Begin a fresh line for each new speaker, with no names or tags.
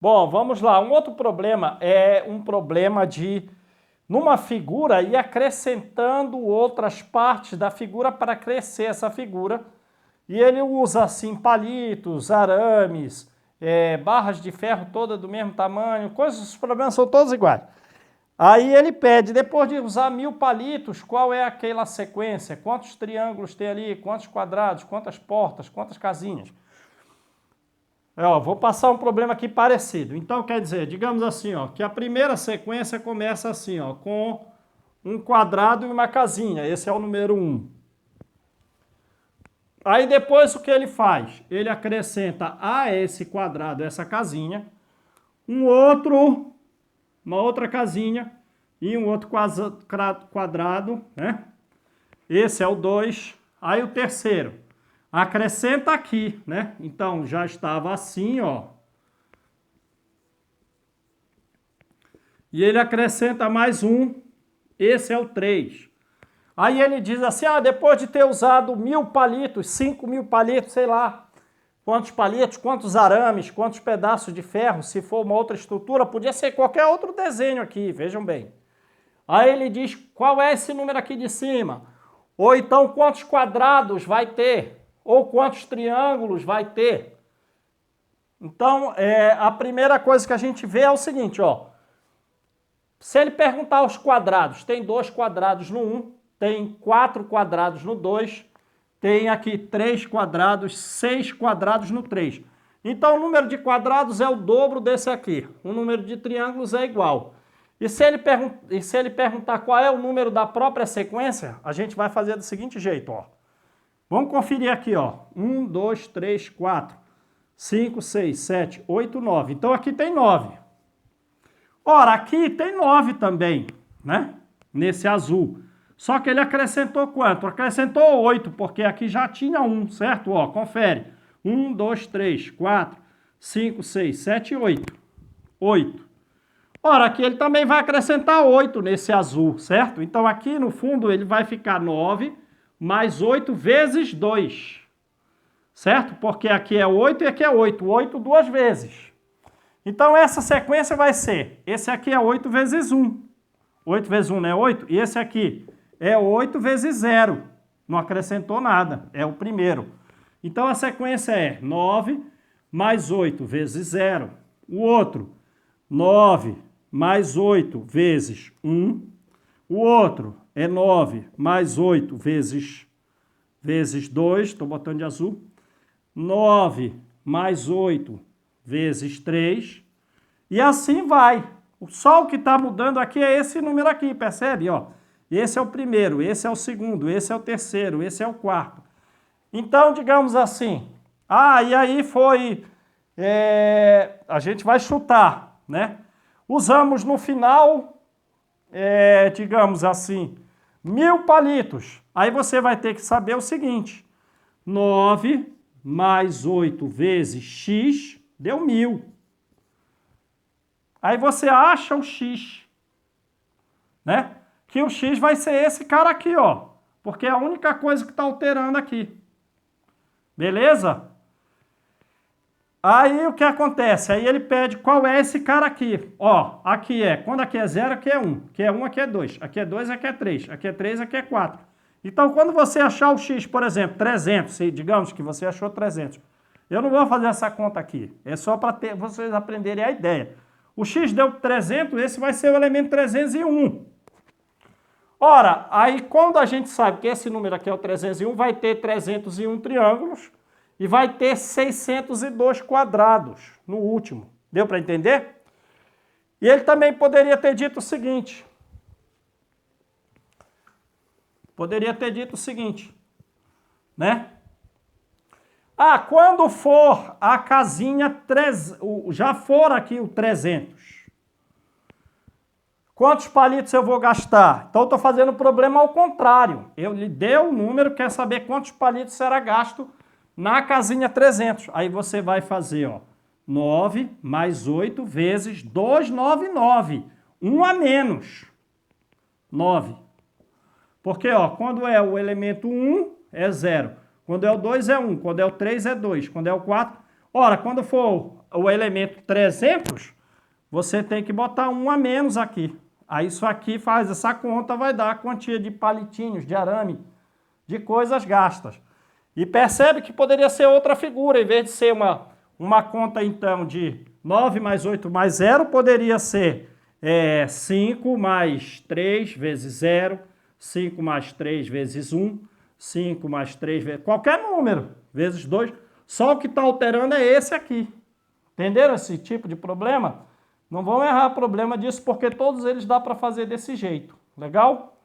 Bom, vamos lá. Um outro problema é um problema de, numa figura, ir acrescentando outras partes da figura para crescer essa figura. E ele usa, assim, palitos, arames, barras de ferro todas do mesmo tamanho, os problemas são todos iguais. Aí ele pede, depois de usar 1000 palitos, qual é aquela sequência? Quantos triângulos tem ali? Quantos quadrados? Quantas portas? Quantas casinhas? Vou passar um problema aqui parecido. Então, quer dizer, digamos assim, que a primeira sequência começa assim, com um quadrado e uma casinha. Esse é o número 1. Aí depois o que ele faz? Ele acrescenta a esse quadrado, essa casinha, uma outra casinha e um outro quadrado, né? Esse é o 2. Aí o terceiro. Acrescenta aqui, né? Então, já estava assim, ó. E ele acrescenta mais um. Esse é o 3. Aí ele diz assim, depois de ter usado 1000 palitos, 5000 palitos, sei lá, quantos palitos, quantos arames, quantos pedaços de ferro, se for uma outra estrutura, podia ser qualquer outro desenho aqui, vejam bem. Aí ele diz, qual é esse número aqui de cima? Ou então, quantos quadrados vai ter? Ou quantos triângulos vai ter? Então, a primeira coisa que a gente vê é o seguinte, se ele perguntar os quadrados, tem 2 quadrados no 1, tem 4 quadrados no 2, tem aqui 3 quadrados, 6 quadrados no 3. Então, o número de quadrados é o dobro desse aqui. O número de triângulos é igual. E se ele perguntar qual é o número da própria sequência, a gente vai fazer do seguinte jeito, Vamos conferir aqui, 1, 2, 3, 4, 5, 6, 7, 8, 9. Então, aqui tem 9. Ora, aqui tem 9 também, né? Nesse azul. Só que ele acrescentou quanto? Acrescentou 8, porque aqui já tinha 1, certo? Confere. 1, 2, 3, 4, 5, 6, 7 e 8. 8. Ora, aqui ele também vai acrescentar 8 nesse azul, certo? Então, aqui no fundo ele vai ficar 9 mais 8 vezes 2. Certo? Porque aqui é 8 e aqui é 8. 8 duas vezes. Então, essa sequência vai ser, esse aqui é 8 vezes 1. 8 vezes 1 não é 8? E esse aqui é 8 vezes 0. Não acrescentou nada, é o primeiro. Então, a sequência é 9 mais 8 vezes 0. O outro, 9 mais 8 vezes 1. O outro é 9 mais 8 vezes 2. Estou botando de azul. 9 mais 8 vezes 3. E assim vai. Só o que está mudando aqui é esse número aqui, percebe? Esse é o primeiro, esse é o segundo, esse é o terceiro, esse é o quarto. Então, digamos assim, e aí foi, a gente vai chutar, né? Usamos no final, digamos assim, 1000 palitos. Aí você vai ter que saber o seguinte, 9 mais 8 vezes x deu 1000. Aí você acha o x, né? Que o x vai ser esse cara aqui, porque é a única coisa que está alterando aqui. Beleza? Aí o que acontece? Aí ele pede qual é esse cara aqui. Aqui quando aqui é 0, aqui é 1. Aqui é 1, aqui é 2. Aqui é 2, aqui é 3. Aqui é 3, aqui é 4. Então, quando você achar o x, por exemplo, 300, digamos que você achou 300. Eu não vou fazer essa conta aqui. É só para vocês aprenderem a ideia. O x deu 300, esse vai ser o elemento 301. Ora, aí quando a gente sabe que esse número aqui é o 301, vai ter 301 triângulos e vai ter 602 quadrados no último. Deu para entender? E ele também poderia ter dito o seguinte. Né? Quando for a casinha, já for aqui o 300. Quantos palitos eu vou gastar? Então, eu estou fazendo o problema ao contrário. Eu lhe dei o número, quer saber quantos palitos será gasto na casinha 300. Aí você vai fazer, 9 mais 8 vezes 299. 1 a menos. 9. Porque, quando é o elemento 1, é 0. Quando é o 2, é 1. Quando é o 3, é 2. Quando é o 4... Ora, quando for o elemento 300, você tem que botar um a menos aqui. Aí isso aqui faz essa conta, vai dar a quantia de palitinhos, de arame, de coisas gastas. E percebe que poderia ser outra figura, em vez de ser uma conta então de 9 mais 8 mais 0, poderia ser 5 mais 3 vezes 0, 5 mais 3 vezes 1, 5 mais 3 vezes... qualquer número, vezes 2. Só o que está alterando é esse aqui. Entenderam esse tipo de problema? Não vão errar problema disso, porque todos eles dá para fazer desse jeito. Legal?